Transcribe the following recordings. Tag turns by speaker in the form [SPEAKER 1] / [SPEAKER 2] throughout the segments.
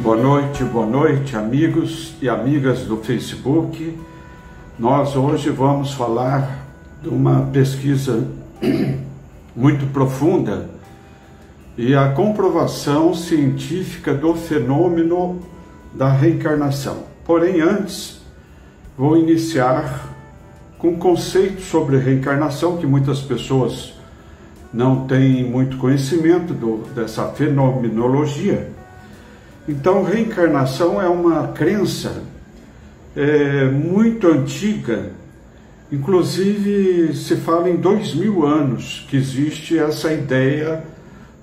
[SPEAKER 1] boa noite, amigos e amigas do Facebook. Nós hoje vamos falar de uma pesquisa muito profunda e a comprovação científica do fenômeno da reencarnação. Porém, antes, vou iniciar com um conceito sobre reencarnação que muitas pessoas não têm muito conhecimento dessa fenomenologia. Então, reencarnação é uma crença muito antiga, inclusive se fala em 2000 anos que existe essa ideia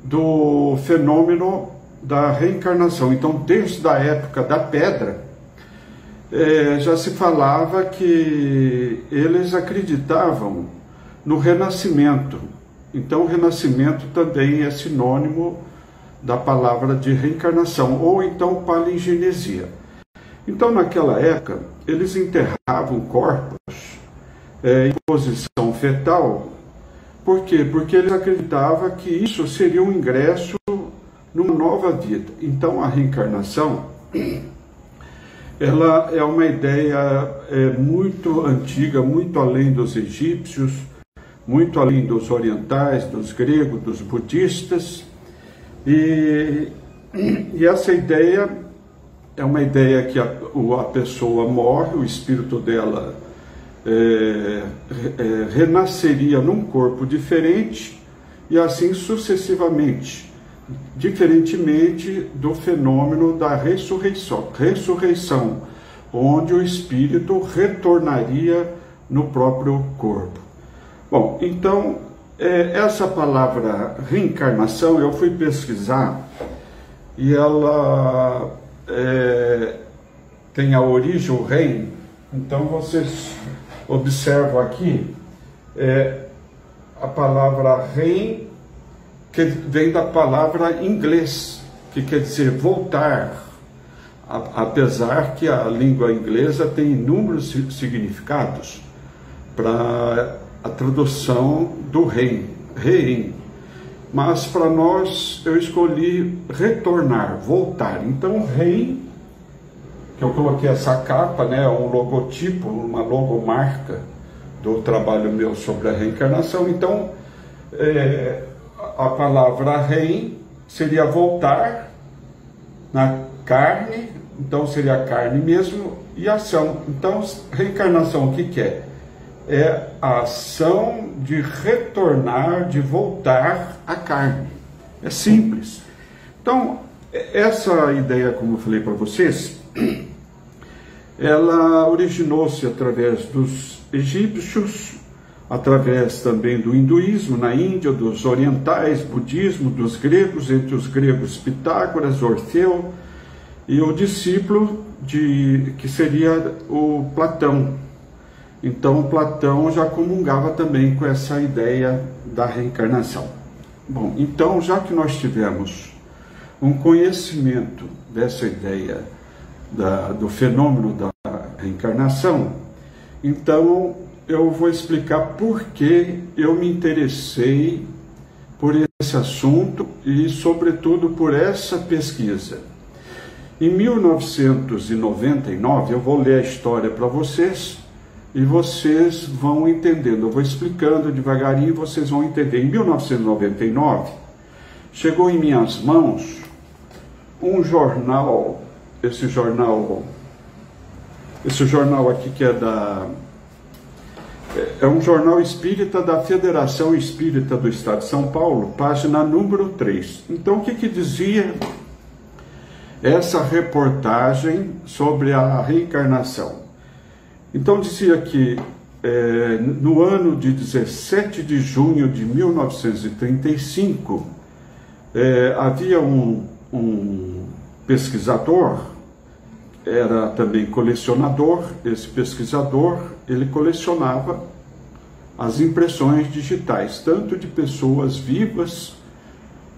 [SPEAKER 1] do fenômeno da reencarnação. Então, desde a época da pedra, já se falava que eles acreditavam no renascimento. Então, o renascimento também é sinônimo da palavra de reencarnação, ou então palingenesia. Então, naquela época, eles enterravam corpos em posição fetal. Por quê? Porque eles acreditavam que isso seria um ingresso numa nova vida. Então, a reencarnação, ela é uma ideia muito antiga, muito além dos egípcios, muito além dos orientais, dos gregos, dos budistas. E essa ideia é uma ideia que a pessoa morre, o espírito dela renasceria num corpo diferente e assim sucessivamente, diferentemente do fenômeno da ressurreição, onde o espírito retornaria no próprio corpo. Bom, então, essa palavra reencarnação, eu fui pesquisar e ela tem a origem, o rein. Então, vocês observam aqui a palavra rein, que vem da palavra inglês, que quer dizer voltar, apesar que a língua inglesa tem inúmeros significados para a tradução do rein, mas para nós eu escolhi retornar, voltar. Então, rein, que eu coloquei essa capa, né, um logotipo, uma logomarca do trabalho meu sobre a reencarnação. Então, a palavra rein seria voltar na carne, então seria a carne mesmo, e ação. Então, reencarnação, o que que é? É a ação de retornar, de voltar à carne. É simples. Então, essa ideia, como eu falei para vocês, ela originou-se através dos egípcios, através também do hinduísmo na Índia, dos orientais, budismo, dos gregos, entre os gregos Pitágoras, Orfeu e o discípulo que seria o Platão. Então, Platão já comungava também com essa ideia da reencarnação. Bom, então, já que nós tivemos um conhecimento dessa ideia do fenômeno da reencarnação, então eu vou explicar por que eu me interessei por esse assunto e, sobretudo, por essa pesquisa. Em 1999, eu vou ler a história para vocês, e vocês vão entendendo. Eu vou explicando devagarinho e vocês vão entender. Em 1999, chegou em minhas mãos um jornal, esse jornal aqui que é um jornal espírita da Federação Espírita do Estado de São Paulo, página número 3. Então, o que dizia essa reportagem sobre a reencarnação? Então, dizia que no ano de 17 de junho de 1935, havia um pesquisador, era também colecionador. Esse pesquisador, ele colecionava as impressões digitais, tanto de pessoas vivas,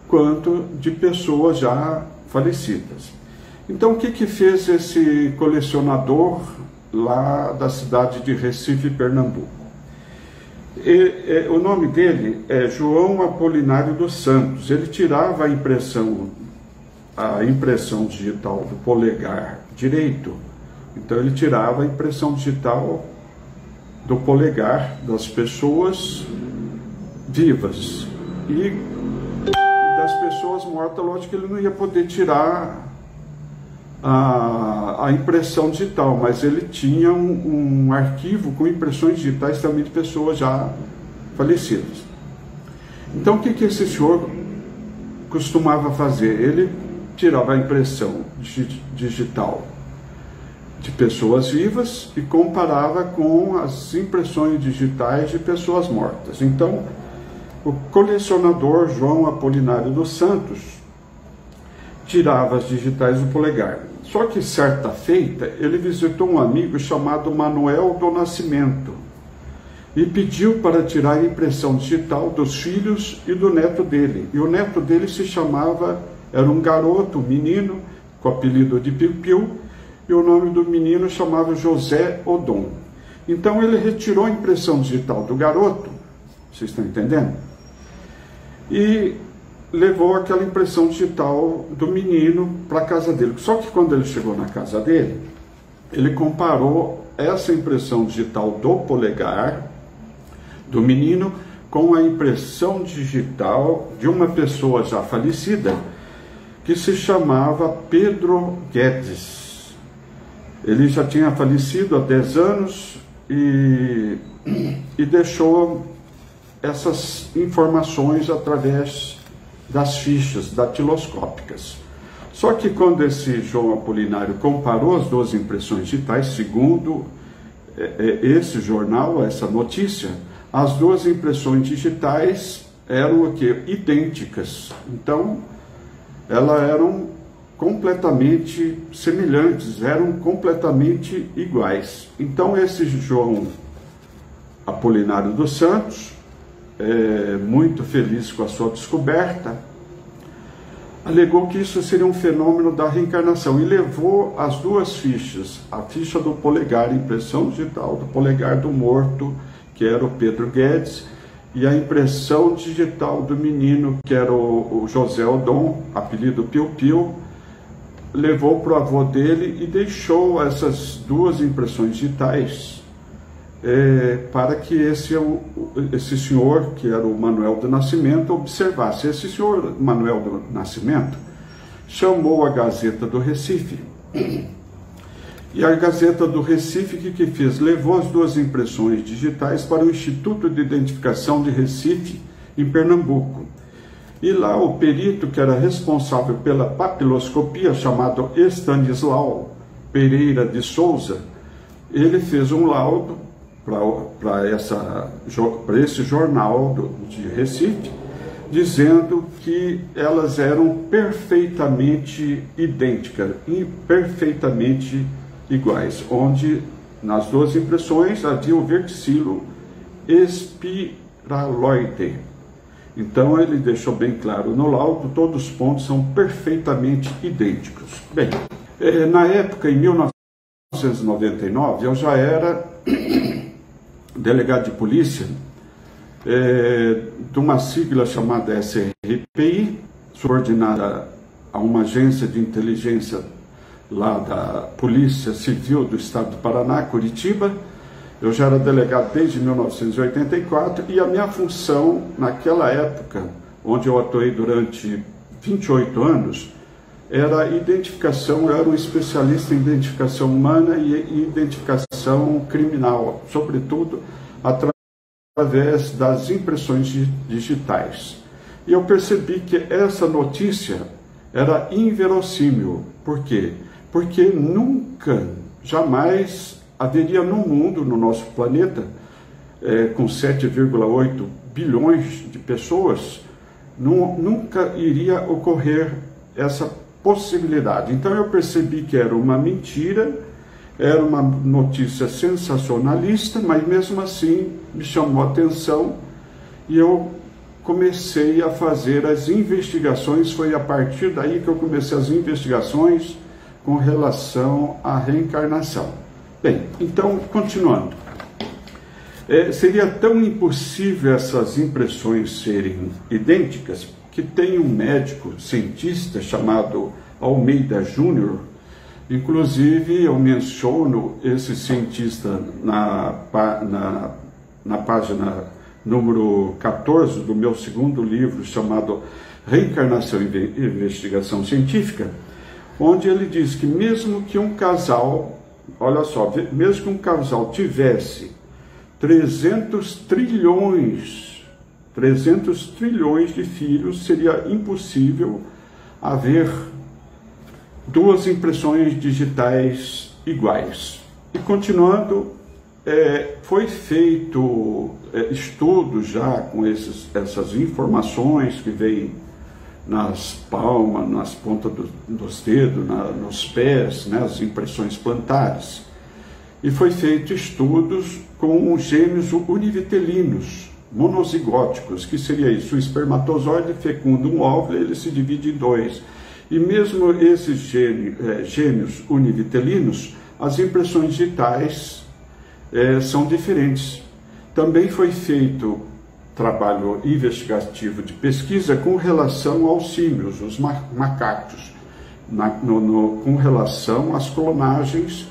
[SPEAKER 1] quanto de pessoas já falecidas. Então, o que fez esse colecionador lá da cidade de Recife, Pernambuco? O nome dele é João Apolinário dos Santos. Ele tirava a impressão a impressão digital do polegar direito. Então ele tirava a impressão digital do polegar das pessoas vivas. E das pessoas mortas, lógico que ele não ia poder tirar a impressão digital, mas ele tinha um arquivo com impressões digitais também de pessoas já falecidas. Então o que esse senhor costumava fazer? Ele tirava a impressão digital de pessoas vivas e comparava com as impressões digitais de pessoas mortas. Então, o colecionador João Apolinário dos Santos tirava as digitais do polegar. Só que, certa feita, ele visitou um amigo chamado Manuel do Nascimento e pediu para tirar a impressão digital dos filhos e do neto dele. E o neto dele se chamava, era um garoto, um menino, com o apelido de Piu Piu, e o nome do menino chamava José Odon. Então ele retirou a impressão digital do garoto, vocês estão entendendo? E levou aquela impressão digital do menino para a casa dele. Só que quando ele chegou na casa dele, ele comparou essa impressão digital do polegar do menino com a impressão digital de uma pessoa já falecida que se chamava Pedro Guedes. Ele já tinha falecido há 10 anos e deixou essas informações através das fichas datiloscópicas. Só que quando esse João Apolinário comparou as duas impressões digitais, segundo esse jornal, essa notícia, as duas impressões digitais eram o quê? Idênticas. Então, elas eram completamente semelhantes, eram completamente iguais. Então, esse João Apolinário dos Santos, muito feliz com a sua descoberta, alegou que isso seria um fenômeno da reencarnação e levou as duas fichas, a ficha do polegar, impressão digital do polegar do morto, que era o Pedro Guedes, e a impressão digital do menino, que era o José Odon, apelido Piu Piu, levou para o avô dele e deixou essas duas impressões digitais para que esse senhor, que era o Manuel do Nascimento, observasse. Esse senhor Manuel do Nascimento chamou a Gazeta do Recife. E a Gazeta do Recife, o que fez? Levou as duas impressões digitais para o Instituto de Identificação de Recife, em Pernambuco. E lá o perito, que era responsável pela papiloscopia, chamado Estanislau Pereira de Souza, ele fez um laudo para esse jornal de Recife, dizendo que elas eram perfeitamente idênticas e perfeitamente iguais, onde nas duas impressões havia o verticilo espiraloide. Então ele deixou bem claro no laudo, todos os pontos são perfeitamente idênticos. Bem, na época, em 1999, eu já era delegado de polícia de uma sigla chamada SRPI, subordinada a uma agência de inteligência lá da Polícia Civil do Estado do Paraná, Curitiba. Eu já era delegado desde 1984 e a minha função naquela época, onde eu atuei durante 28 anos, era identificação, eu era um especialista em identificação humana e identificação criminal, sobretudo através das impressões digitais. E eu percebi que essa notícia era inverossímil. Por quê? Porque nunca, jamais haveria no mundo, no nosso planeta, com 7,8 bilhões de pessoas, nunca iria ocorrer essa possibilidade. Então eu percebi que era uma mentira, era uma notícia sensacionalista, mas mesmo assim me chamou a atenção e eu comecei a fazer as investigações. Foi a partir daí que eu comecei as investigações com relação à reencarnação. Bem, então, continuando. Seria tão impossível essas impressões serem idênticas que tem um médico cientista chamado Almeida Júnior. Inclusive, eu menciono esse cientista na página número 14 do meu segundo livro, chamado Reencarnação e Investigação Científica, onde ele diz que mesmo que um casal, olha só, mesmo que um casal tivesse 300 trilhões de filhos, seria impossível haver duas impressões digitais iguais. E continuando, foi feito estudo já com essas informações que vêm nas palmas, nas pontas dos dedos, nos pés, né, as impressões plantares. E foi feito estudos com gêmeos univitelinos, monozigóticos, que seria isso: o espermatozoide fecunda um óvulo, ele se divide em dois. E mesmo esses gêmeos univitelinos, as impressões digitais são diferentes. Também foi feito trabalho investigativo de pesquisa com relação aos símios, os macacos, com relação às clonagens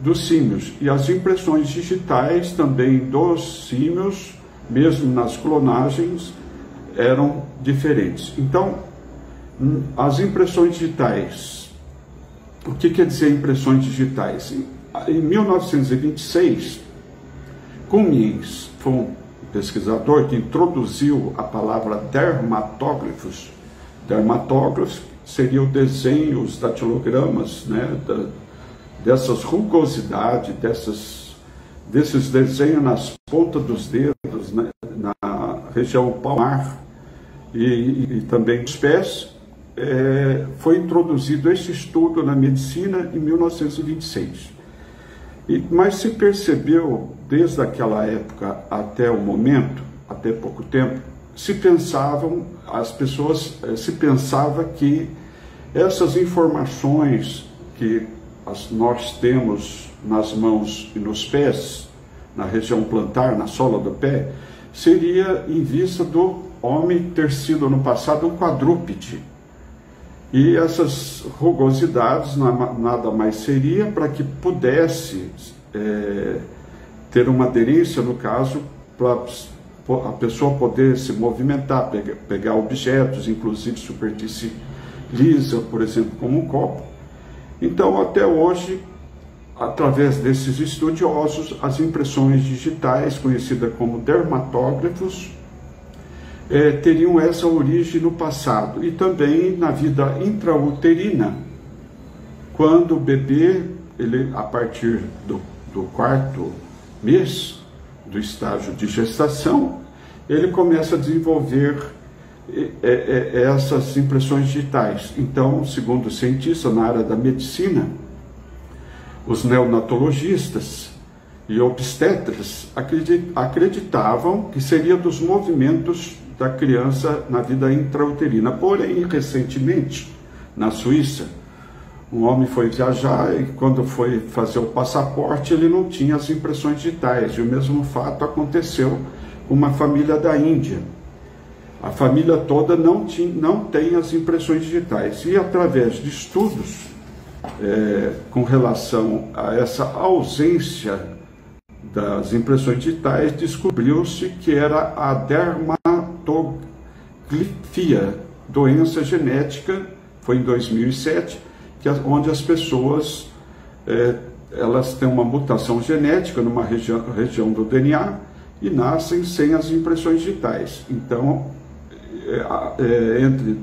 [SPEAKER 1] dos símios. E as impressões digitais também dos símios, mesmo nas clonagens, eram diferentes. Então, as impressões digitais, o que quer dizer impressões digitais? Em 1926, Cummings foi um pesquisador que introduziu a palavra dermatógrafos. Dermatógrafos seria o desenho, os datilogramas, né, dessas rugosidades, desses desenhos nas pontas dos dedos, né, na região palmar e também nos pés. Foi introduzido esse estudo na medicina em 1926. Mas se percebeu, desde aquela época até o momento, até pouco tempo, as pessoas se pensava que essas informações que nós temos nas mãos e nos pés, na região plantar, na sola do pé, seria em vista do homem ter sido no passado um quadrúpede. E essas rugosidades nada mais seria para que pudesse ter uma aderência, no caso, para a pessoa poder se movimentar, pegar objetos, inclusive superfície lisa, por exemplo, como um copo. Então, até hoje, através desses estudiosos, as impressões digitais, conhecidas como dermatógrafos, teriam essa origem no passado. E também na vida intrauterina, quando o bebê, a partir do quarto mês do estágio de gestação, ele começa a desenvolver essas impressões digitais. Então, segundo os cientistas na área da medicina, os neonatologistas e obstetras acreditavam que seria dos movimentos da criança na vida intrauterina. Porém, recentemente, na Suíça, um homem foi viajar e quando foi fazer o passaporte, ele não tinha as impressões digitais. E o mesmo fato aconteceu com uma família da Índia. A família toda não tem as impressões digitais. E através de estudos com relação a essa ausência das impressões digitais, descobriu-se que era a dermatoglifia, doença genética, foi em 2007, onde as pessoas elas têm uma mutação genética numa região do DNA e nascem sem as impressões digitais. Então, entre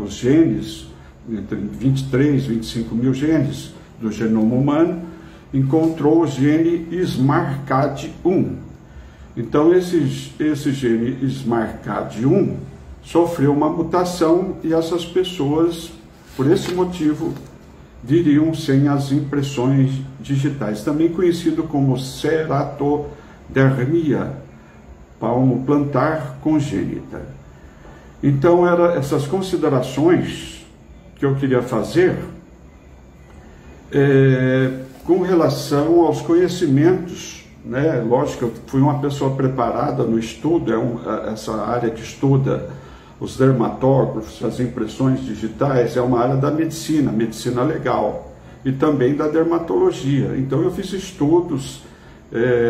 [SPEAKER 1] os genes, entre 23 e 25 mil genes do genoma humano, encontrou o gene SMARCAD1. Então, esse gene SMARCAD1 sofreu uma mutação e essas pessoas, por esse motivo, viriam sem as impressões digitais, também conhecido como ceratodermia palmoplantar congênita. Então, eram essas considerações que eu queria fazer com relação aos conhecimentos, né? Lógico, eu fui uma pessoa preparada no estudo, essa área que estuda os dermatógrafos, as impressões digitais, é uma área da medicina, medicina legal, e também da dermatologia. Então eu fiz estudos,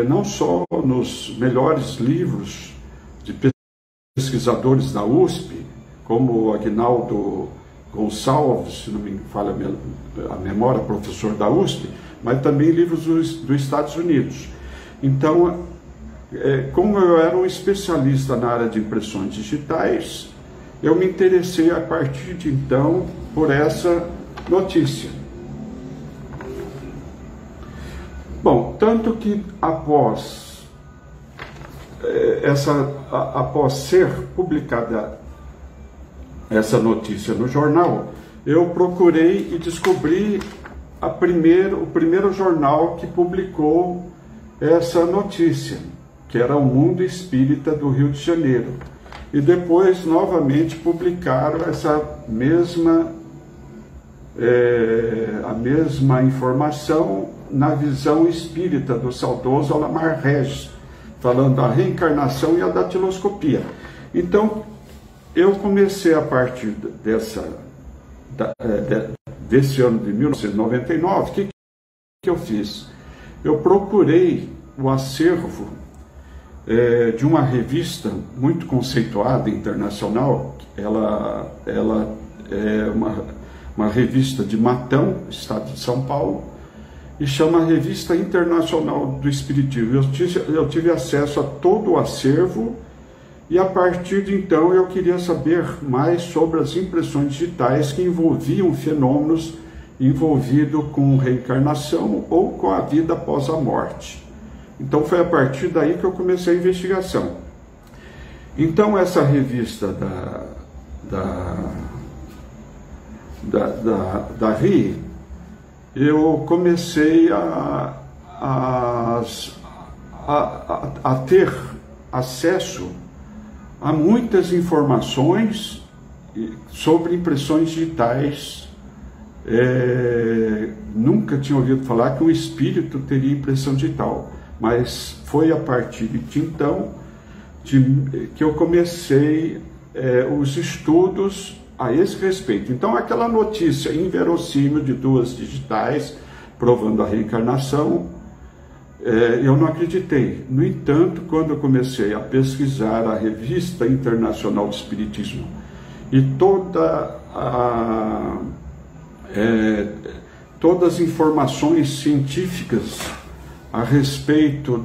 [SPEAKER 1] não só nos melhores livros de pesquisadores da USP, como o Aguinaldo Gonçalves, se não me falha a memória, professor da USP, mas também livros dos Estados Unidos. Então, como eu era um especialista na área de impressões digitais, eu me interessei a partir de então por essa notícia. Bom, tanto que após ser publicada essa notícia no jornal, eu procurei e descobri o primeiro jornal que publicou essa notícia, que era o Mundo Espírita do Rio de Janeiro. E depois, novamente, publicaram essa mesma informação na visão espírita do saudoso Alamar Regis, falando da reencarnação e a datiloscopia. Então, eu comecei a partir desse ano de 1999, o que eu fiz? Eu procurei o acervo de uma revista muito conceituada, internacional. Ela é uma revista de Matão, estado de São Paulo, e chama Revista Internacional do Espiritismo. Eu tive acesso a todo o acervo, e a partir de então eu queria saber mais sobre as impressões digitais que envolviam fenômenos envolvidos com reencarnação ou com a vida após a morte. Então foi a partir daí que eu comecei a investigação. Então essa revista da RI, eu comecei a ter acesso a muitas informações sobre impressões digitais. Nunca tinha ouvido falar que um espírito teria impressão digital, mas foi a partir de então que eu comecei os estudos a esse respeito. Então aquela notícia inverossímil de duas digitais provando a reencarnação, eu não acreditei. No entanto, quando eu comecei a pesquisar a Revista Internacional de Espiritismo e todas as informações científicas a respeito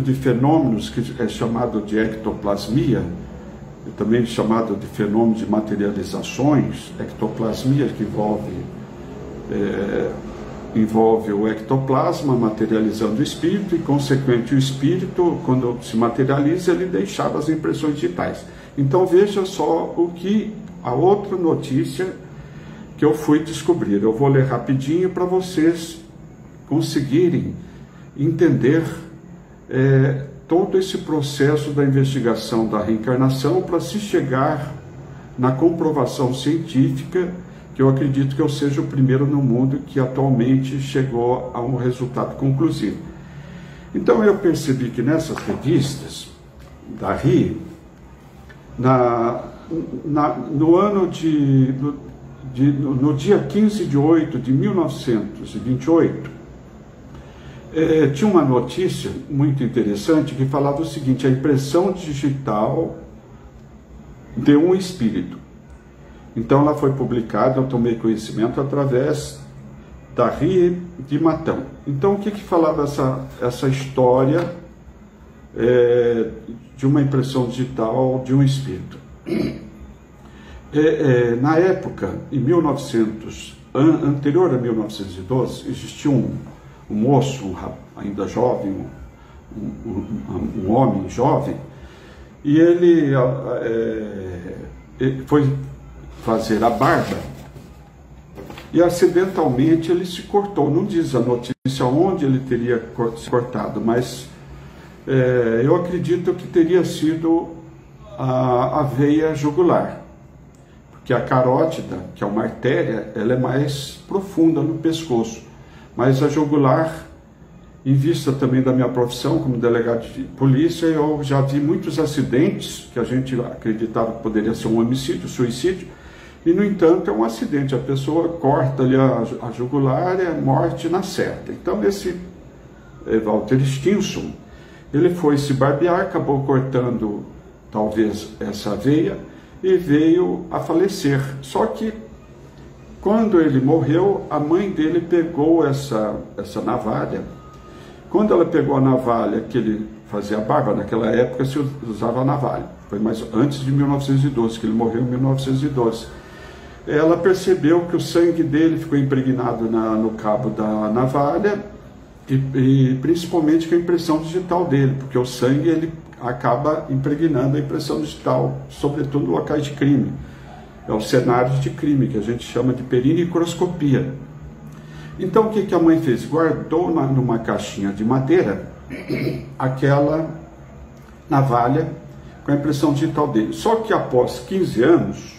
[SPEAKER 1] de fenômenos que é chamado de ectoplasmia, também chamado de fenômeno de materializações, ectoplasmia que envolve o ectoplasma materializando o espírito, e consequente o espírito, quando se materializa, ele deixava as impressões digitais. Então veja só a outra notícia que eu fui descobrir. Eu vou ler rapidinho para vocês conseguirem entender todo esse processo da investigação da reencarnação para se chegar na comprovação científica, que eu acredito que eu seja o primeiro no mundo que atualmente chegou a um resultado conclusivo. Então eu percebi que nessas revistas da RI, no dia 15 de 8 de 1928, tinha uma notícia muito interessante que falava o seguinte: a impressão digital de um espírito. Então ela foi publicada, eu tomei conhecimento através da RI de Matão. Então o que falava essa história de uma impressão digital de um espírito? Na época, anterior a 1912, existia um moço, ainda jovem, um homem jovem, e ele foi fazer a barba e acidentalmente ele se cortou. Não diz a notícia onde ele teria se cortado, mas eu acredito que teria sido a veia jugular, porque a carótida, que é uma artéria, ela é mais profunda no pescoço, mas a jugular em vista também da minha profissão como delegado de polícia, eu já vi muitos acidentes que a gente acreditava que poderia ser um homicídio, suicídio, e no entanto é um acidente, a pessoa corta ali a jugular, é morte na certa. Então esse Walter Stinson, ele foi se barbear, acabou cortando talvez essa veia e veio a falecer. Só que quando ele morreu, a mãe dele pegou essa navalha. Quando ela pegou a navalha, que ele fazia barba, naquela época se usava navalha, foi mais antes de 1912, que ele morreu em 1912. Ela percebeu que o sangue dele ficou impregnado no cabo da navalha e principalmente com a impressão digital dele, porque o sangue ele acaba impregnando a impressão digital, sobretudo em locais de crime. É os cenários de crime, que a gente chama de perinicroscopia. Então o que a mãe fez? Guardou numa caixinha de madeira aquela navalha com a impressão digital dele. Só que após 15 anos,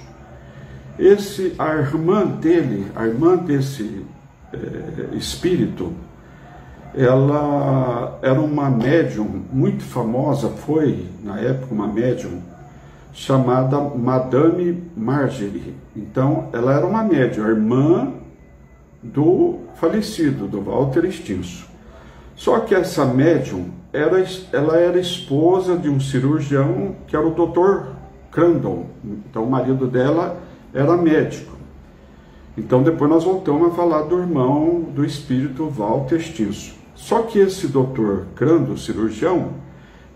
[SPEAKER 1] a irmã desse espírito, ela era uma médium muito famosa, foi na época uma médium chamada Madame Margery. Então ela era uma médium, a irmã do falecido, do Walter Stinson. Só que essa médium, ela era esposa de um cirurgião que era o Dr. Crandall. Então o marido dela era médico. Então depois nós voltamos a falar do irmão do espírito Walter Stinson. Só que esse Dr. Crandall, cirurgião,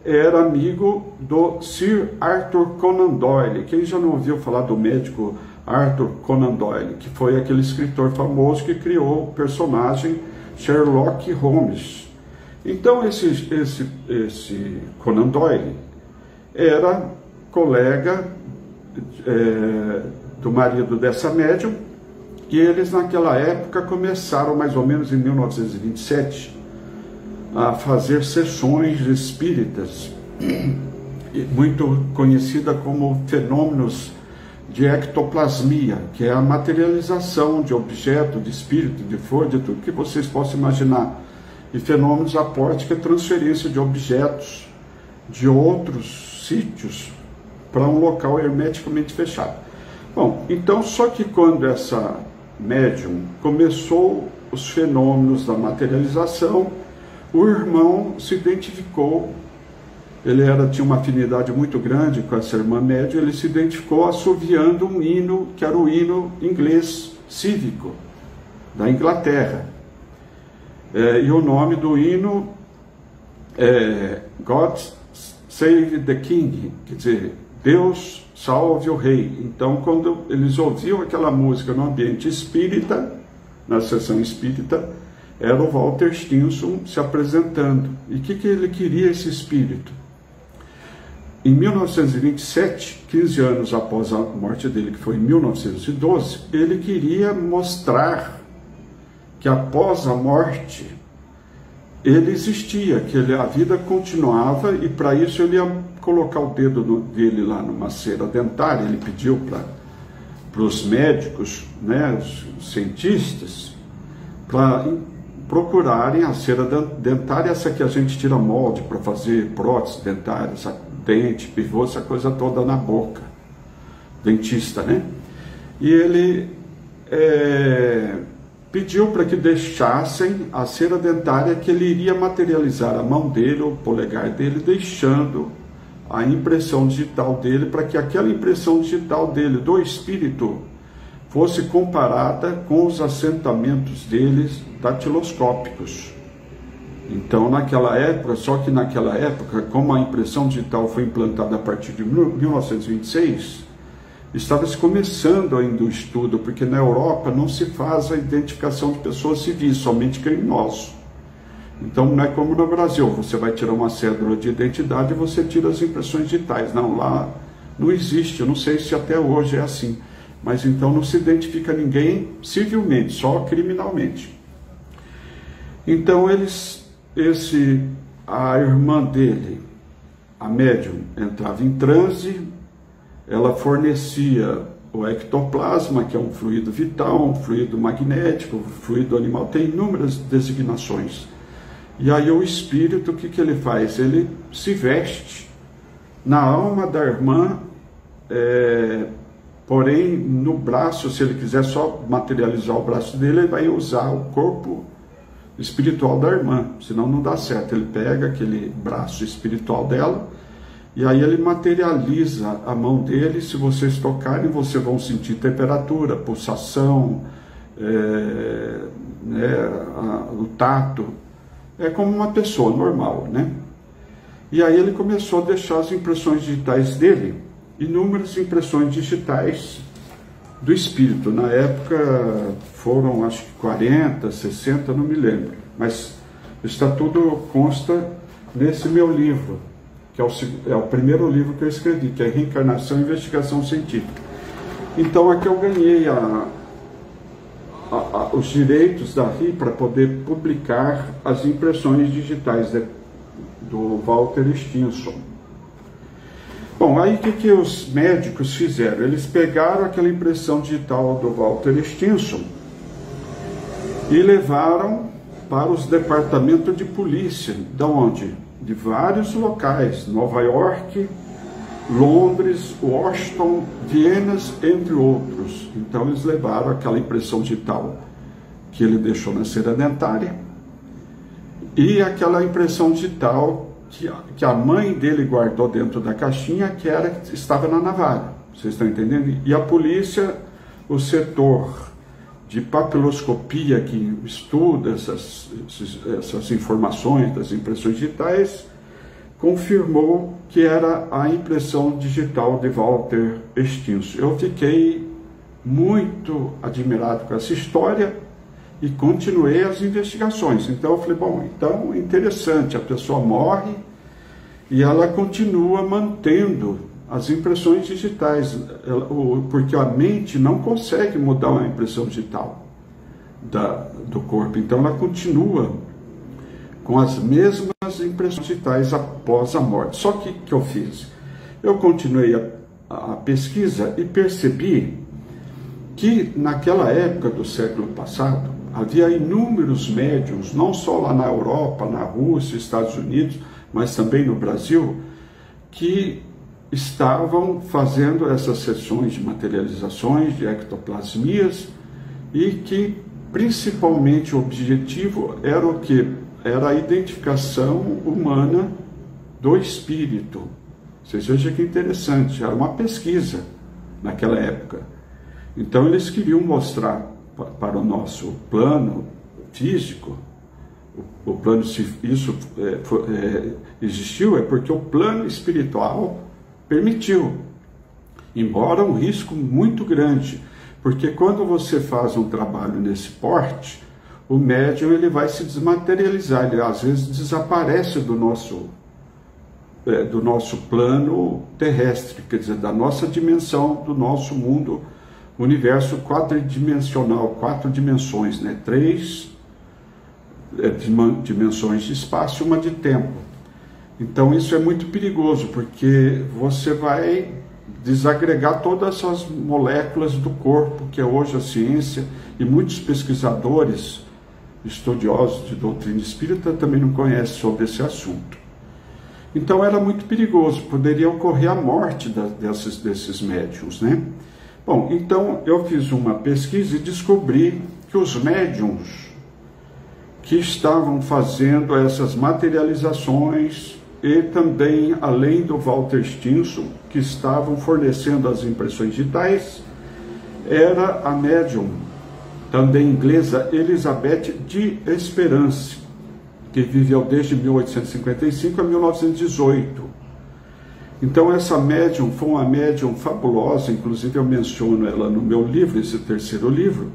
[SPEAKER 1] era amigo do Sir Arthur Conan Doyle. Quem já não ouviu falar do médico Arthur Conan Doyle, que foi aquele escritor famoso que criou o personagem Sherlock Holmes. Então esse Conan Doyle era colega do marido dessa médium, e eles naquela época começaram mais ou menos em 1927 a fazer sessões espíritas, muito conhecida como fenômenos de ectoplasmia, que é a materialização de objeto, de espírito, de flor, de tudo que vocês possam imaginar, e fenômenos aporte, que é transferência de objetos de outros sítios para um local hermeticamente fechado. Bom, então só que quando essa médium começou os fenômenos da materialização, o irmão se identificou, ele tinha uma afinidade muito grande com essa irmã médium, ele se identificou assoviando um hino, que era o hino inglês cívico, da Inglaterra. E o nome do hino é God Save the King, quer dizer, Deus salve o rei. Então, quando eles ouviam aquela música no ambiente espírita, na sessão espírita, era o Walter Stinson se apresentando. E o que ele queria, esse espírito? Em 1927, 15 anos após a morte dele, que foi em 1912, ele queria mostrar que após a morte ele existia, que a vida continuava, e para isso ele ia colocar o dedo dele lá numa cera dentária. Ele pediu para os médicos, né, os cientistas, para procurarem a cera dentária, essa que a gente tira molde para fazer prótese dentária, essa dente, pivô, essa coisa toda na boca, dentista, né? E ele pediu para que deixassem a cera dentária, que ele iria materializar a mão dele, o polegar dele, deixando a impressão digital dele, para que aquela impressão digital dele, do espírito, fosse comparada com os assentamentos deles datiloscópicos. Então, naquela época, só que naquela época, como a impressão digital foi implantada a partir de 1926, estava se começando ainda o estudo, porque na Europa não se faz a identificação de pessoas civis, somente criminosos. Então não é como no Brasil, você vai tirar uma cédula de identidade e você tira as impressões digitais. Não, lá não existe, eu não sei se até hoje é assim. Mas então não se identifica ninguém civilmente, só criminalmente. Então a irmã dele, a médium, entrava em transe, ela fornecia o ectoplasma, que é um fluido vital, um fluido magnético, um fluido animal, tem inúmeras designações. E aí o espírito, o que ele faz? Ele se veste na alma da irmã, porém no braço, se ele quiser só materializar o braço dele, ele vai usar o corpo espiritual da irmã, senão não dá certo. Ele pega aquele braço espiritual dela e aí ele materializa a mão dele. Se vocês tocarem, vocês vão sentir temperatura, pulsação, o tato. É como uma pessoa normal, né? E aí ele começou a deixar as impressões digitais dele, inúmeras impressões digitais do espírito. Na época foram, acho que 40, 60, não me lembro. Mas está tudo, consta nesse meu livro, que é o primeiro livro que eu escrevi, que é Reencarnação e Investigação Científica. Então aqui eu ganhei os direitos da RI para poder publicar as impressões digitais do Walter Stinson. Bom, aí o que os médicos fizeram? Eles pegaram aquela impressão digital do Walter Stinson e levaram para os departamentos de polícia. De onde? De vários locais, Nova York, Londres, Washington, Viena, entre outros. Então eles levaram aquela impressão digital que ele deixou na cera dentária e aquela impressão digital que a mãe dele guardou dentro da caixinha, que estava na navalha. Vocês estão entendendo? E a polícia, o setor de papiloscopia que estuda essas informações das impressões digitais, confirmou que era a impressão digital de Walter Stinson. Eu fiquei muito admirado com essa história e continuei as investigações. Então eu falei, bom, então interessante, a pessoa morre e ela continua mantendo as impressões digitais, porque a mente não consegue mudar uma impressão digital do corpo, então ela continua com as mesmas impressões digitais após a morte. Só que o que eu fiz? Eu continuei a pesquisa e percebi que naquela época do século passado havia inúmeros médiuns, não só lá na Europa, na Rússia, Estados Unidos, mas também no Brasil, que estavam fazendo essas sessões de materializações, de ectoplasmias, e que principalmente o objetivo era o quê? Era a identificação humana do espírito. Vocês vejam que interessante, era uma pesquisa naquela época. Então eles queriam mostrar para o nosso plano físico, o plano, se isso existiu, é porque o plano espiritual permitiu, embora um risco muito grande, porque quando você faz um trabalho nesse porte, o médium ele vai se desmaterializar, ele às vezes desaparece do nosso plano terrestre, quer dizer, da nossa dimensão, do nosso mundo, universo quadridimensional, 4 dimensões, né? 3 dimensões de espaço e uma de tempo. Então isso é muito perigoso, porque você vai desagregar todas essas moléculas do corpo, que é hoje a ciência, e muitos pesquisadores, estudiosos de doutrina espírita também não conhecem sobre esse assunto. Então era muito perigoso, poderia ocorrer a morte desses médiuns, né? Bom, então eu fiz uma pesquisa e descobri que os médiuns que estavam fazendo essas materializações e também, além do Walter Stinson, que estavam fornecendo as impressões digitais, era a médium, também inglesa, Elizabeth de Esperance, que viveu desde 1855 a 1918. Então essa médium foi uma médium fabulosa, inclusive eu menciono ela no meu livro, esse terceiro livro,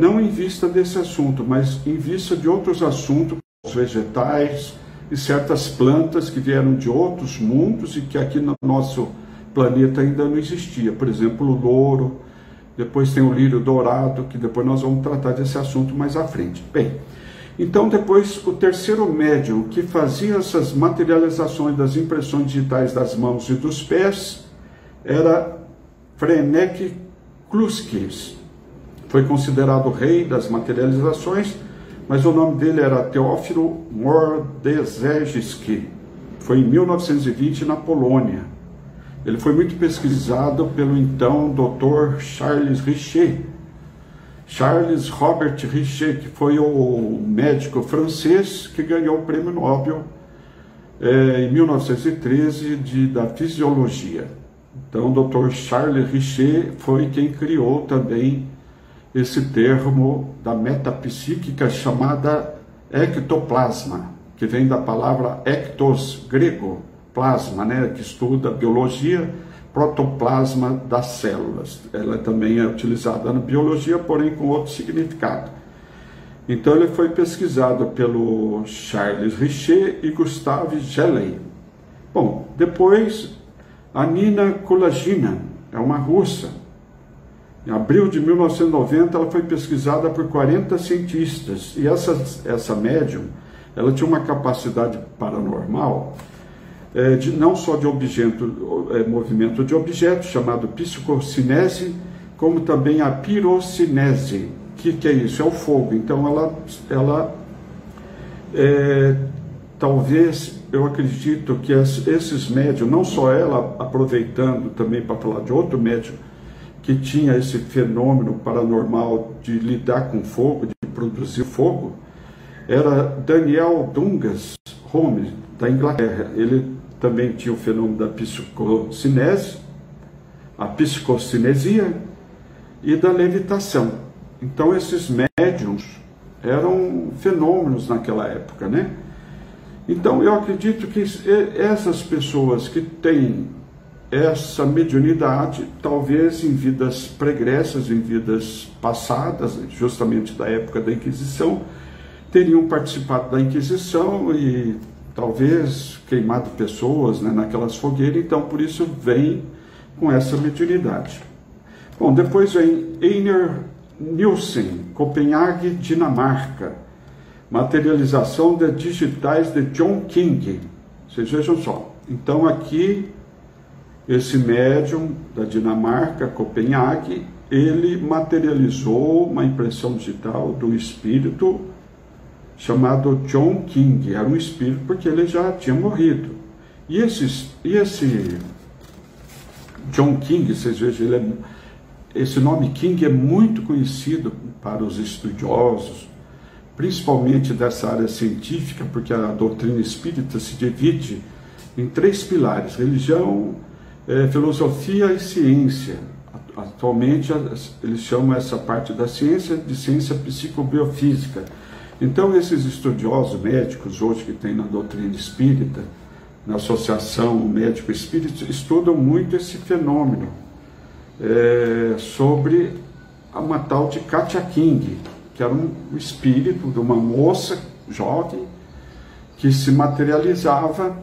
[SPEAKER 1] não em vista desse assunto, mas em vista de outros assuntos, os vegetais e certas plantas que vieram de outros mundos e que aqui no nosso planeta ainda não existia. Por exemplo, o louro, depois tem o lírio dourado, que depois nós vamos tratar desse assunto mais à frente. Bem, então depois o terceiro médium que fazia essas materializações das impressões digitais das mãos e dos pés era Frenek Kluskis. Foi considerado o rei das materializações, mas o nome dele era Teófilo Mordeszewski. Foi em 1920 na Polônia. Ele foi muito pesquisado pelo então Dr. Charles Richet. Charles Robert Richet, que foi o médico francês que ganhou o prêmio Nobel em 1913 da fisiologia. Então, o Dr. Charles Richet foi quem criou também esse termo da metapsíquica chamada ectoplasma, que vem da palavra ectos, grego, plasma, né, que estuda biologia, protoplasma das células. Ela também é utilizada na biologia, porém com outro significado. Então ele foi pesquisado pelo Charles Richet e Gustave Gelley. Bom, depois a Nina Kulagina, é uma russa. Em abril de 1990 ela foi pesquisada por 40 cientistas, e essa médium, ela tinha uma capacidade paranormal, não só de movimento de objetos, chamado psicocinese, como também a pirocinese. O que é isso? É o fogo. Então talvez, eu acredito que esses médiums, não só ela, aproveitando também para falar de outro médium que tinha esse fenômeno paranormal de lidar com fogo, de produzir fogo, era Daniel Dungas Home, da Inglaterra. Ele também tinha o fenômeno da psicocinese, a psicocinesia e da levitação. Então esses médiums eram fenômenos naquela época, né? Então eu acredito que essas pessoas que têm essa mediunidade, talvez em vidas pregressas, em vidas passadas, justamente da época da Inquisição, teriam participado da Inquisição e talvez queimado pessoas, né, naquelas fogueiras. Então por isso vem com essa mediunidade. Bom, depois vem Einar Nielsen, Copenhague, Dinamarca. Materialização de digitais de John King. Vocês vejam só. Então aqui, esse médium da Dinamarca, Copenhague, ele materializou uma impressão digital do espírito chamado John King. Era um espírito porque ele já tinha morrido. E esse John King, vocês vejam, esse nome King é muito conhecido para os estudiosos, principalmente dessa área científica, porque a doutrina espírita se divide em 3 pilares: religião, filosofia e ciência. Atualmente eles chamam essa parte da ciência de ciência psicobiofísica. Então esses estudiosos médicos hoje que tem na doutrina espírita, na associação médico-espírita, estudam muito esse fenômeno sobre uma tal de Katja King, que era um espírito de uma moça jovem que se materializava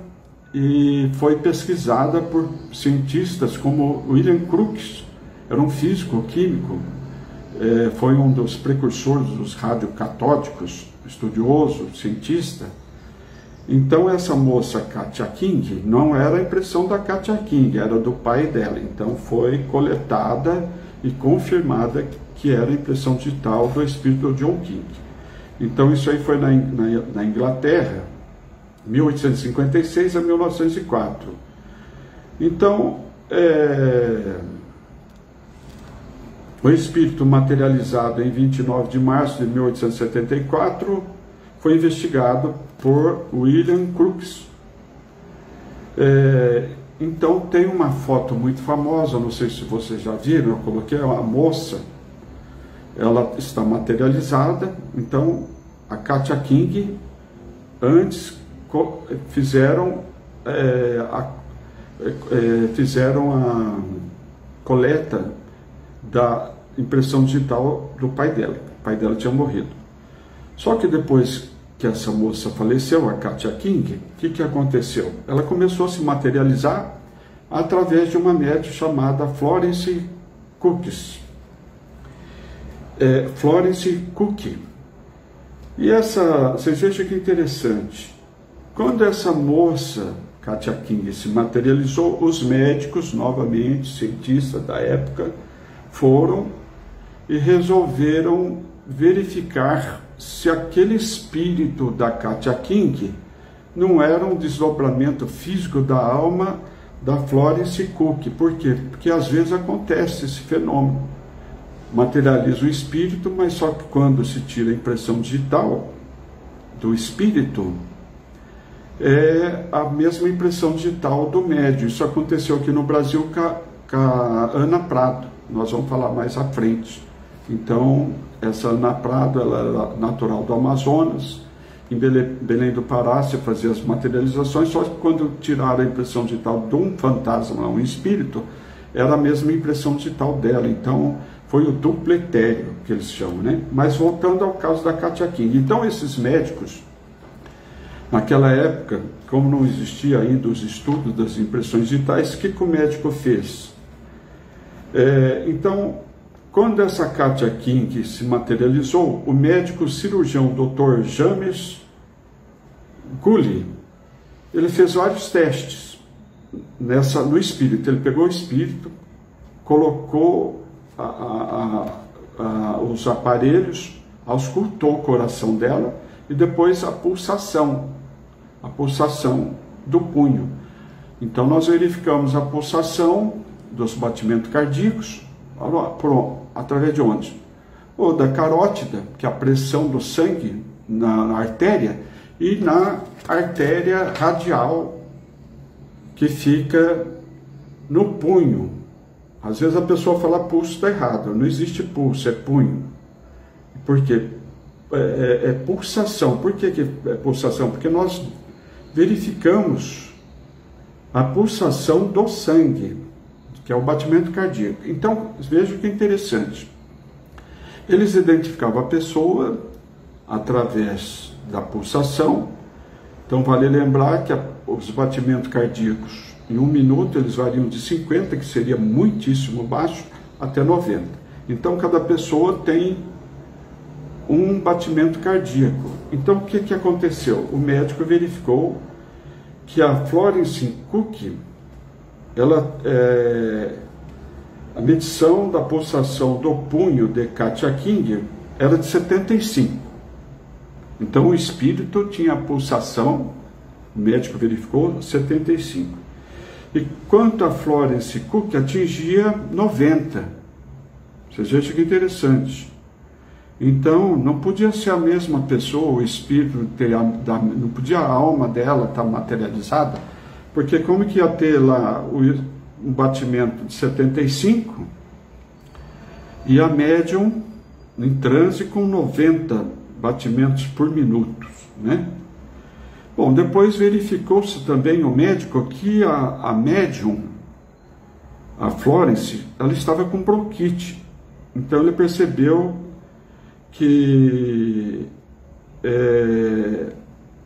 [SPEAKER 1] e foi pesquisada por cientistas como William Crookes. Era um físico químico, foi um dos precursores dos radiocatódicos, estudioso, cientista. Então essa moça Katja King não era a impressão da Katja King, era do pai dela. Então foi coletada e confirmada que era a impressão digital do espírito de John King. Então isso aí foi na Inglaterra, 1856 a 1904. Então o espírito materializado em 29 de março de 1874 foi investigado por William Crookes. Então tem uma foto muito famosa, não sei se vocês já viram, eu coloquei uma moça, ela está materializada. Então a Katja King, antes fizeram a coleta da impressão digital do pai dela. O pai dela tinha morrido. Só que depois que essa moça faleceu, a Katja King, o que aconteceu? Ela começou a se materializar através de uma médium chamada Florence Cookes. Florence Cook. E vocês vejam que interessante. Quando essa moça, Katja King, se materializou, os médicos, novamente, cientistas da época, foram e resolveram verificar se aquele espírito da Katia King não era um desdobramento físico da alma da Florence Cook. Por quê? Porque às vezes acontece esse fenômeno. Materializa o espírito, mas só que quando se tira a impressão digital do espírito, é a mesma impressão digital do médium. Isso aconteceu aqui no Brasil com a Ana Prado. Nós vamos falar mais à frente. Então, essa Ana Prado, ela era natural do Amazonas. Em Belém do Pará, se fazia as materializações, só que quando tiraram a impressão digital de um fantasma, um espírito, era a mesma impressão digital dela. Então, foi o duplo etéreo, que eles chamam, né? Mas voltando ao caso da Katia King. Então, esses médicos, naquela época, como não existia ainda os estudos das impressões digitais, o que o médico fez? Então, quando essa Katia King se materializou, o médico cirurgião Dr. James Gully, ele fez vários testes no espírito. Ele pegou o espírito, colocou os aparelhos, auscultou o coração dela e depois a pulsação do punho. Então nós verificamos a pulsação dos batimentos cardíacos, através de onde? Ou da carótida, que é a pressão do sangue na artéria, e na artéria radial, que fica no punho. Às vezes a pessoa fala pulso, está errado. Não existe pulso, é punho. Por quê? É pulsação. Por que é pulsação? Porque nós verificamos a pulsação do sangue, que é o batimento cardíaco. Então, veja que interessante. Eles identificavam a pessoa através da pulsação. Então, vale lembrar que os batimentos cardíacos, em 1 minuto, eles variam de 50, que seria muitíssimo baixo, até 90. Então, cada pessoa tem um batimento cardíaco. Então, o que aconteceu? O médico verificou que a Florence Cook, a medição da pulsação do punho de Katia King era de 75. Então o espírito tinha a pulsação, o médico verificou, 75. E quanto a Florence Cook, atingia 90. Vocês vejam que interessante. Então não podia ser a mesma pessoa, o espírito, não podia a alma dela estar materializada, porque como que ia ter lá um batimento de 75 e a médium em transe com 90 batimentos por minuto, né? Bom, depois verificou-se também o médico que a médium, a Florence, ela estava com bronquite. Então ele percebeu que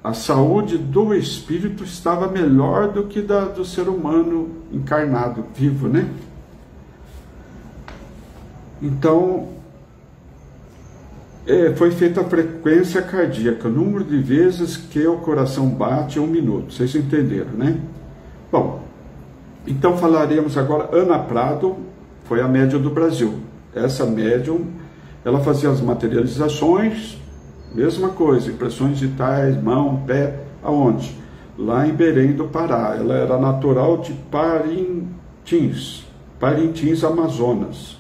[SPEAKER 1] a saúde do espírito estava melhor do que do ser humano encarnado, vivo, né? Então, foi feita a frequência cardíaca, o número de vezes que o coração bate em 1 minuto. Vocês entenderam, né? Bom, então falaremos agora. Ana Prado foi a médium do Brasil. Essa médium, ela fazia as materializações, mesma coisa, impressões digitais, mão, pé, aonde? Lá em Belém do Pará. Ela era natural de Parintins, Amazonas.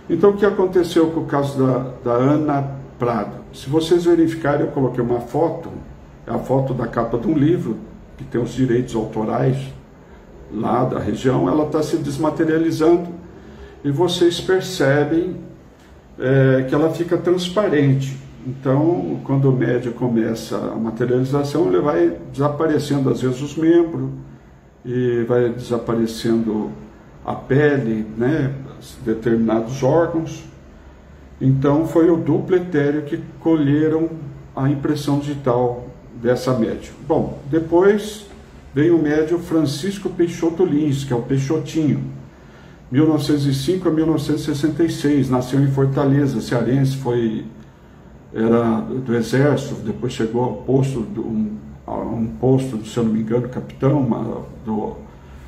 [SPEAKER 1] Então, o que aconteceu com o caso da Ana Prado? Se vocês verificarem, eu coloquei uma foto, é a foto da capa de um livro, que tem os direitos autorais lá da região. Ela está se desmaterializando e vocês percebem que ela fica transparente. Então, quando o médium começa a materialização, ele vai desaparecendo, às vezes, os membros, e vai desaparecendo a pele, né, determinados órgãos. Então, foi o duplo etéreo que colheram a impressão digital dessa médium. Bom, depois veio o médium Francisco Peixoto Lins, que é o Peixotinho, 1905 a 1966, nasceu em Fortaleza, cearense, era do exército, depois chegou ao posto, a um posto, se eu não me engano, capitão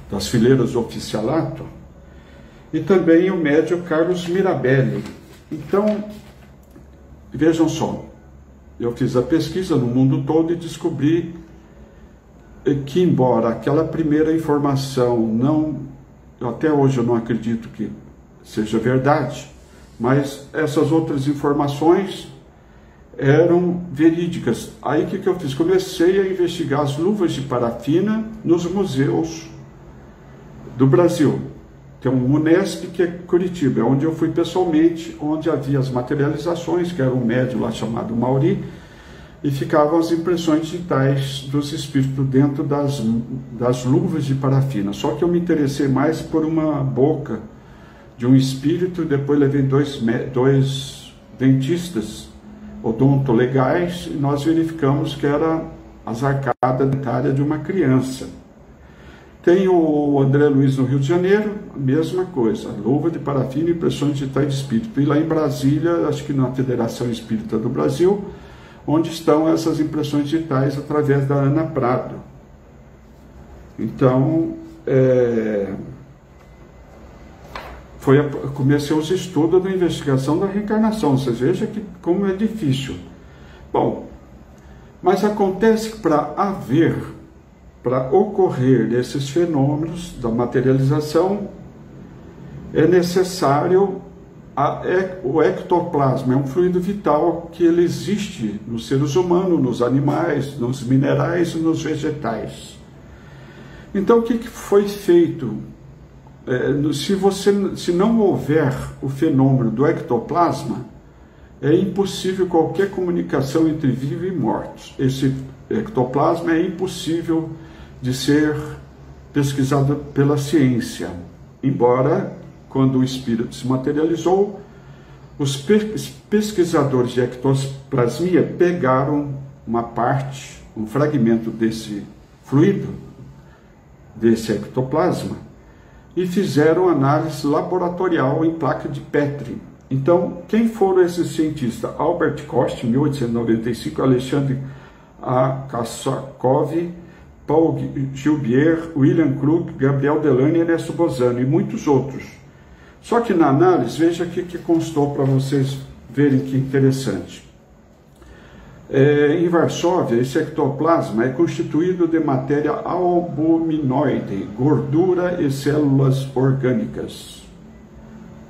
[SPEAKER 1] das fileiras do oficialato, e também o médium Carlos Mirabelli. Então, vejam só, eu fiz a pesquisa no mundo todo e descobri que, embora aquela primeira informação até hoje eu não acredito que seja verdade, mas essas outras informações eram verídicas. Aí o que eu fiz? Comecei a investigar as luvas de parafina nos museus do Brasil. Tem um Unesp, que é Curitiba, é onde eu fui pessoalmente, onde havia as materializações, que era um médium lá chamado Mauri, e ficavam as impressões digitais dos espíritos dentro das luvas de parafina. Só que eu me interessei mais por uma boca de um espírito, depois levei dois dentistas odontolegais, e nós verificamos que era as arcadas dentárias de uma criança. Tem o André Luiz no Rio de Janeiro, a mesma coisa, luva de parafina e impressões digitais de espírito. E lá em Brasília, acho que na Federação Espírita do Brasil, onde estão essas impressões digitais através da Ana Prado. Então, comecei os estudos da investigação da reencarnação. Vocês vejam como é difícil. Bom, mas acontece que para ocorrer esses fenômenos da materialização, é necessário o ectoplasma. É um fluido vital que ele existe nos seres humanos, nos animais, nos minerais e nos vegetais. Então, o que foi feito? Se não houver o fenômeno do ectoplasma, é impossível qualquer comunicação entre vivos e mortos. Esse ectoplasma é impossível de ser pesquisado pela ciência, embora, quando o espírito se materializou, os pesquisadores de ectoplasmia pegaram uma parte, um fragmento desse fluido, desse ectoplasma, e fizeram análise laboratorial em placa de Petri. Então, quem foram esses cientistas? Albert Koch, em 1895, Alexandre Kassakov, Paul Gilbert, William Krug, Gabriel Delany, Ernesto Bozano e muitos outros. Só que na análise, veja aqui que constou para vocês verem que interessante. Em Varsóvia, esse ectoplasma é constituído de matéria albuminoide, gordura e células orgânicas.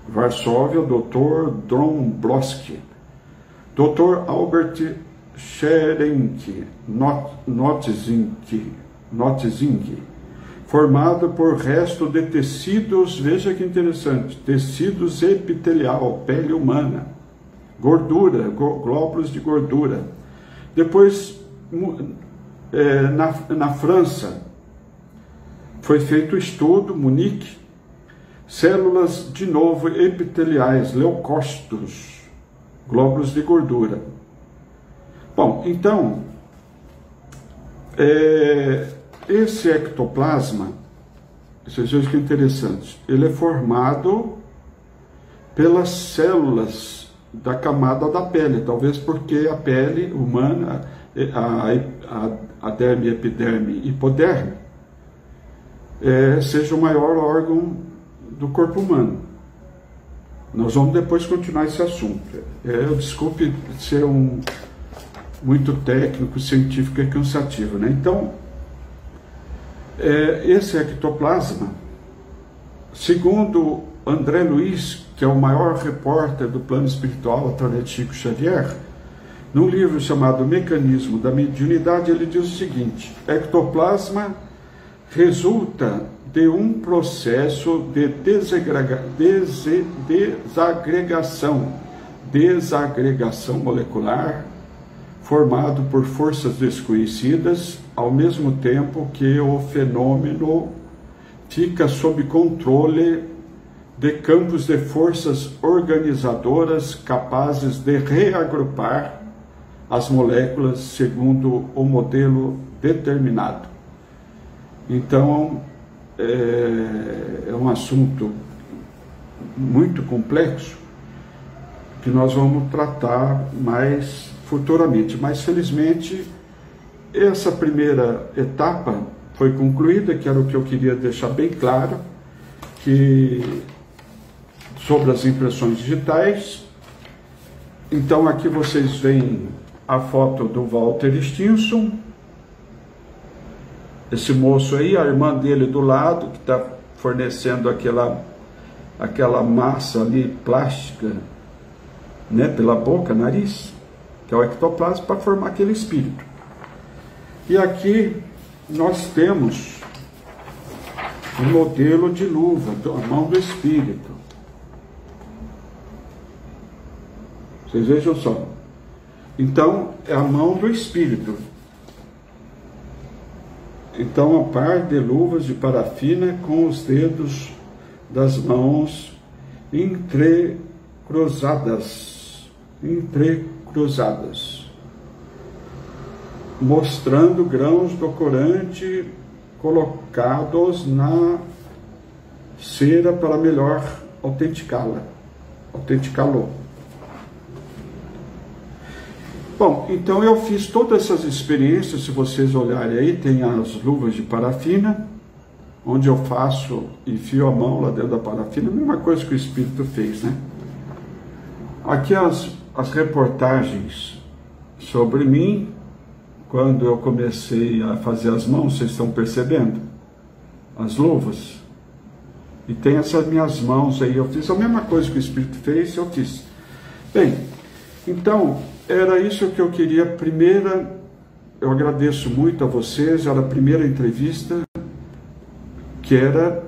[SPEAKER 1] Varsóvia, Dr. Dombrowski. Dr. Albert Scherenk Notzing, formado por resto de tecidos, veja que interessante, tecidos epitelial, pele humana, gordura, glóbulos de gordura. Depois, na França, foi feito o estudo, Munique, células, de novo, epiteliais, leucócitos, glóbulos de gordura. Bom, então, esse ectoplasma, vocês vejam que interessante, ele é formado pelas células da camada da pele, talvez porque a pele humana, a derme, epiderme e hipoderme, seja o maior órgão do corpo humano. Nós vamos depois continuar esse assunto. Desculpe ser muito técnico, científico e cansativo, né? Então, esse ectoplasma, segundo André Luiz, que é o maior repórter do plano espiritual através de Chico Xavier, num livro chamado Mecanismo da Mediunidade, ele diz o seguinte: ectoplasma resulta de um processo de desagregação molecular formado por forças desconhecidas, ao mesmo tempo que o fenômeno fica sob controle de campos de forças organizadoras capazes de reagrupar as moléculas segundo o modelo determinado. Então, é um assunto muito complexo que nós vamos tratar mais futuramente. Mas, felizmente, essa primeira etapa foi concluída, que era o que eu queria deixar bem claro, que sobre as impressões digitais. Então, aqui vocês veem a foto do Walter Stinson, esse moço aí, a irmã dele do lado, que está fornecendo aquela massa ali plástica, né, pela boca, nariz, que é o ectoplasma, para formar aquele espírito. E aqui nós temos um modelo de luva, a mão do espírito. Vocês vejam só. Então, é a mão do espírito. Então, a par de luvas de parafina com os dedos das mãos entrecruzadas, mostrando grãos do corante colocados na cera para melhor autenticá-lo. Bom, então eu fiz todas essas experiências. Se vocês olharem aí, tem as luvas de parafina, onde eu faço, enfio a mão lá dentro da parafina, a mesma coisa que o Espírito fez, né? Aqui as reportagens sobre mim, quando eu comecei a fazer as mãos, vocês estão percebendo? As luvas. E tem essas minhas mãos aí, eu fiz a mesma coisa que o Espírito fez, eu fiz. Bem, então, era isso que eu queria. Primeira, eu agradeço muito a vocês, era a primeira entrevista, que era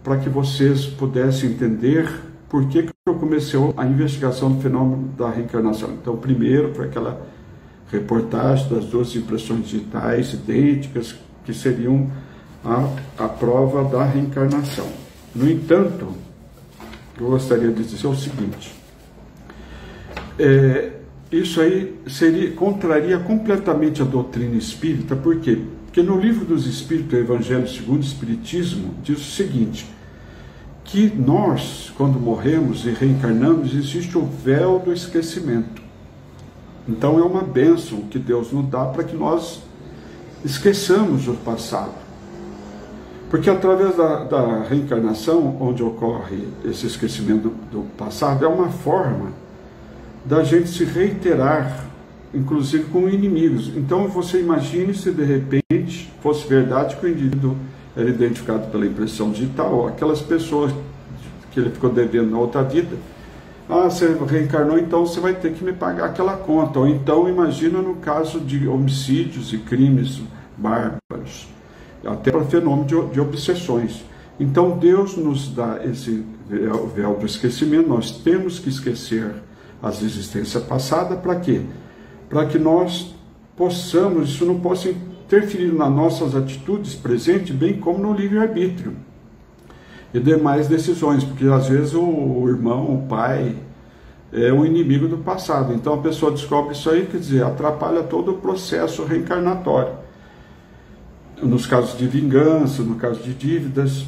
[SPEAKER 1] para que vocês pudessem entender por que eu comecei a investigação do fenômeno da reencarnação. Então, primeiro, foi aquela reportagem das 2 impressões digitais idênticas, que seriam a prova da reencarnação. No entanto, eu gostaria de dizer o seguinte, isso aí contraria completamente a doutrina espírita. Por quê? Porque no livro dos Espíritos, o Evangelho segundo o Espiritismo, diz o seguinte, que nós, quando morremos e reencarnamos, existe o véu do esquecimento. Então é uma bênção que Deus nos dá para que nós esqueçamos o passado. Porque através da reencarnação, onde ocorre esse esquecimento do passado, é uma forma da gente se reiterar, inclusive com inimigos. Então você imagine se de repente fosse verdade que o indivíduo era identificado pela impressão digital, aquelas pessoas que ele ficou devendo na outra vida. Você reencarnou, então você vai ter que me pagar aquela conta. Ou então imagina no caso de homicídios e crimes bárbaros, até para fenômeno de obsessões. Então Deus nos dá esse véu do esquecimento. Nós temos que esquecer as existências passadas. Para quê? Para que nós possamos, isso não possa interferir nas nossas atitudes presentes, bem como no livre-arbítrio e demais decisões, porque às vezes o irmão, o pai, é um inimigo do passado. Então a pessoa descobre isso aí, quer dizer, atrapalha todo o processo reencarnatório. Nos casos de vingança, no caso de dívidas.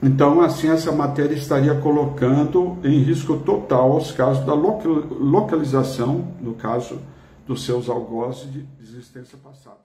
[SPEAKER 1] Então, assim, essa matéria estaria colocando em risco total os casos da localização, no caso dos seus algozes de existência passada.